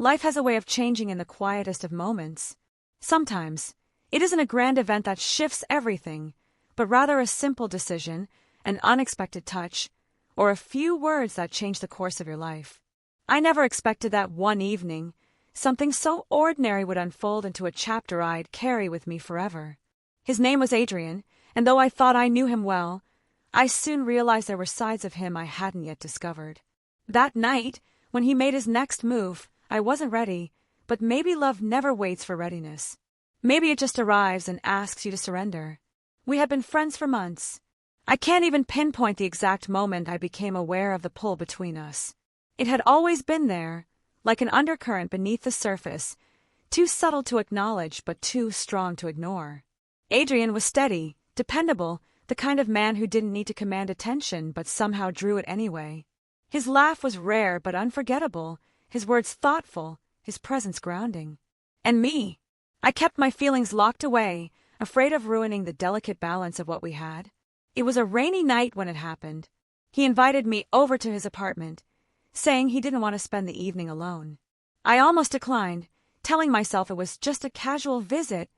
Life has a way of changing in the quietest of moments. Sometimes, it isn't a grand event that shifts everything, but rather a simple decision, an unexpected touch, or a few words that change the course of your life. I never expected that one evening, something so ordinary would unfold into a chapter I'd carry with me forever. His name was Adrian, and though I thought I knew him well, I soon realized there were sides of him I hadn't yet discovered. That night, when he made his next move, I wasn't ready, but maybe love never waits for readiness. Maybe it just arrives and asks you to surrender. We had been friends for months. I can't even pinpoint the exact moment I became aware of the pull between us. It had always been there, like an undercurrent beneath the surface, too subtle to acknowledge but too strong to ignore. Adrian was steady, dependable, the kind of man who didn't need to command attention but somehow drew it anyway. His laugh was rare but unforgettable, his words thoughtful, his presence grounding. And me, I kept my feelings locked away, afraid of ruining the delicate balance of what we had. It was a rainy night when it happened. He invited me over to his apartment, saying he didn't want to spend the evening alone. I almost declined, telling myself it was just a casual visit,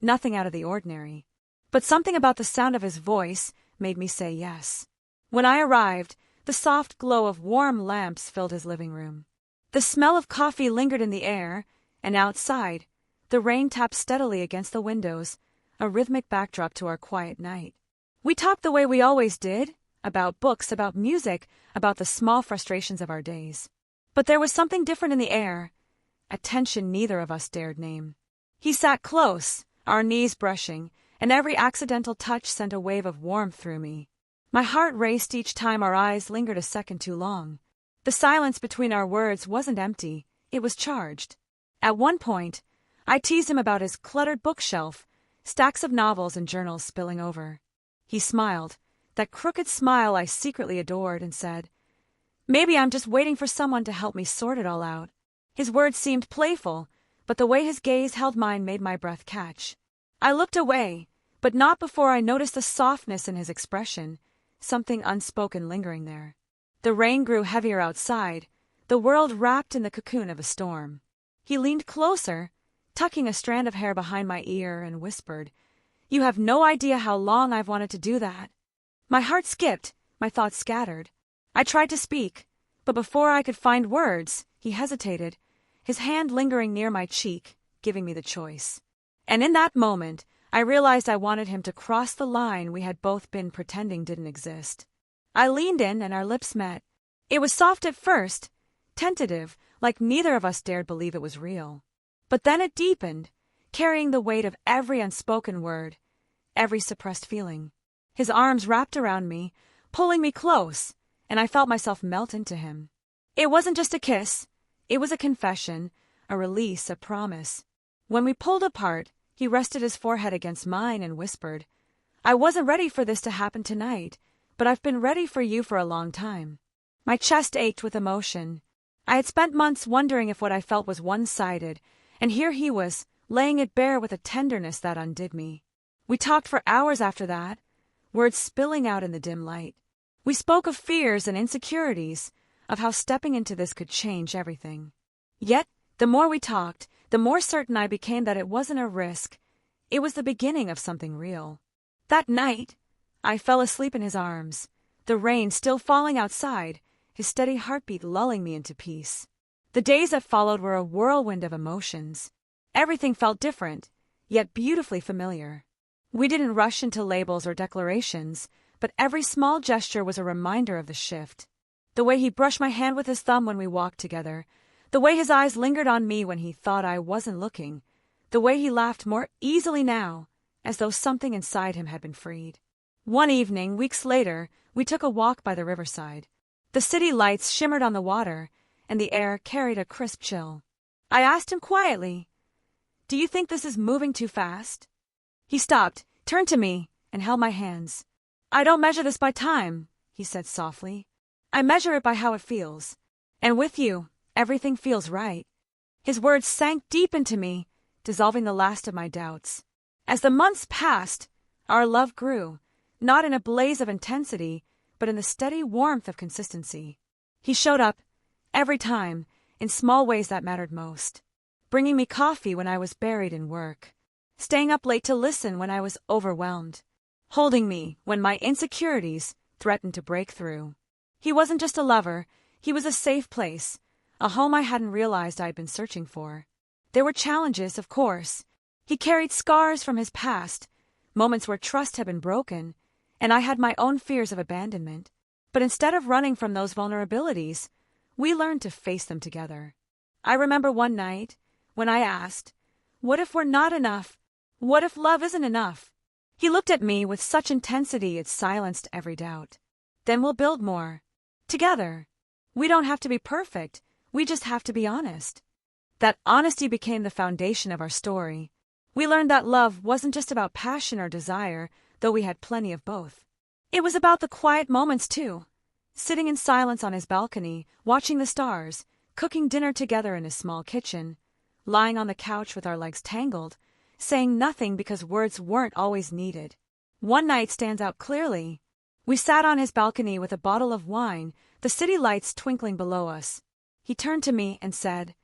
nothing out of the ordinary. But something about the sound of his voice made me say yes. When I arrived, the soft glow of warm lamps filled his living room. The smell of coffee lingered in the air, and outside, the rain tapped steadily against the windows, a rhythmic backdrop to our quiet night. We talked the way we always did, about books, about music, about the small frustrations of our days. But there was something different in the air, a tension neither of us dared name. He sat close, our knees brushing, and every accidental touch sent a wave of warmth through me. My heart raced each time our eyes lingered a second too long. The silence between our words wasn't empty, it was charged. At one point, I teased him about his cluttered bookshelf, stacks of novels and journals spilling over. He smiled, that crooked smile I secretly adored, and said, "Maybe I'm just waiting for someone to help me sort it all out." His words seemed playful, but the way his gaze held mine made my breath catch. I looked away, but not before I noticed a softness in his expression, something unspoken lingering there. The rain grew heavier outside, the world wrapped in the cocoon of a storm. He leaned closer, tucking a strand of hair behind my ear, and whispered, "You have no idea how long I've wanted to do that." My heart skipped, my thoughts scattered. I tried to speak, but before I could find words, he hesitated, his hand lingering near my cheek, giving me the choice. And in that moment, I realized I wanted him to cross the line we had both been pretending didn't exist. I leaned in and our lips met. It was soft at first, tentative, like neither of us dared believe it was real. But then it deepened, carrying the weight of every unspoken word, every suppressed feeling. His arms wrapped around me, pulling me close, and I felt myself melt into him. It wasn't just a kiss. It was a confession, a release, a promise. When we pulled apart, he rested his forehead against mine and whispered, "I wasn't ready for this to happen tonight, but I've been ready for you for a long time." My chest ached with emotion. I had spent months wondering if what I felt was one-sided, and here he was, laying it bare with a tenderness that undid me. We talked for hours after that, words spilling out in the dim light. We spoke of fears and insecurities, of how stepping into this could change everything. Yet, the more we talked, the more certain I became that it wasn't a risk. It was the beginning of something real. That night, I fell asleep in his arms, the rain still falling outside, his steady heartbeat lulling me into peace. The days that followed were a whirlwind of emotions. Everything felt different, yet beautifully familiar. We didn't rush into labels or declarations, but every small gesture was a reminder of the shift. The way he brushed my hand with his thumb when we walked together, the way his eyes lingered on me when he thought I wasn't looking, the way he laughed more easily now, as though something inside him had been freed. One evening, weeks later, we took a walk by the riverside. The city lights shimmered on the water, and the air carried a crisp chill. I asked him quietly, "Do you think this is moving too fast?" He stopped, turned to me, and held my hands. "I don't measure this by time," he said softly. "I measure it by how it feels. And with you, everything feels right." His words sank deep into me, dissolving the last of my doubts. As the months passed, our love grew, not in a blaze of intensity, but in the steady warmth of consistency. He showed up, every time, in small ways that mattered most. Bringing me coffee when I was buried in work. Staying up late to listen when I was overwhelmed. Holding me when my insecurities threatened to break through. He wasn't just a lover, he was a safe place, a home I hadn't realized I'd been searching for. There were challenges, of course. He carried scars from his past, moments where trust had been broken, and I had my own fears of abandonment. But instead of running from those vulnerabilities, we learned to face them together. I remember one night when I asked, "What if we're not enough? What if love isn't enough?" He looked at me with such intensity it silenced every doubt. "Then we'll build more. Together. We don't have to be perfect, we just have to be honest." That honesty became the foundation of our story. We learned that love wasn't just about passion or desire, though we had plenty of both. It was about the quiet moments, too. Sitting in silence on his balcony, watching the stars, cooking dinner together in his small kitchen, lying on the couch with our legs tangled, saying nothing because words weren't always needed. One night stands out clearly. We sat on his balcony with a bottle of wine, the city lights twinkling below us. He turned to me and said,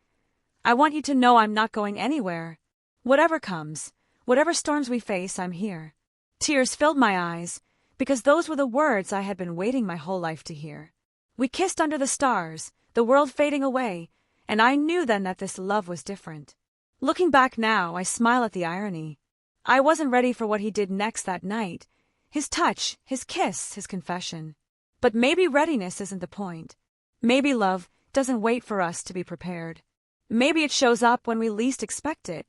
"I want you to know I'm not going anywhere. Whatever comes, whatever storms we face, I'm here." Tears filled my eyes, because those were the words I had been waiting my whole life to hear. We kissed under the stars, the world fading away, and I knew then that this love was different. Looking back now, I smile at the irony. I wasn't ready for what he did next that night. His touch, his kiss, his confession. But maybe readiness isn't the point. Maybe love doesn't wait for us to be prepared. Maybe it shows up when we least expect it,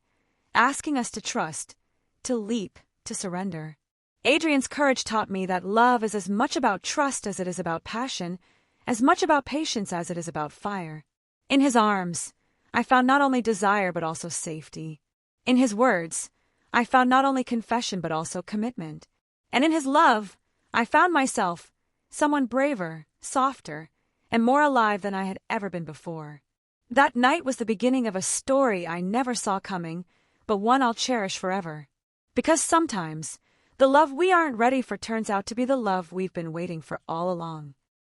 asking us to trust, to leap, to surrender. Adrian's courage taught me that love is as much about trust as it is about passion, as much about patience as it is about fire. In his arms, I found not only desire but also safety. In his words, I found not only confession but also commitment. And in his love, I found myself, someone braver, softer, and more alive than I had ever been before. That night was the beginning of a story I never saw coming, but one I'll cherish forever. Because sometimes, the love we aren't ready for turns out to be the love we've been waiting for all along.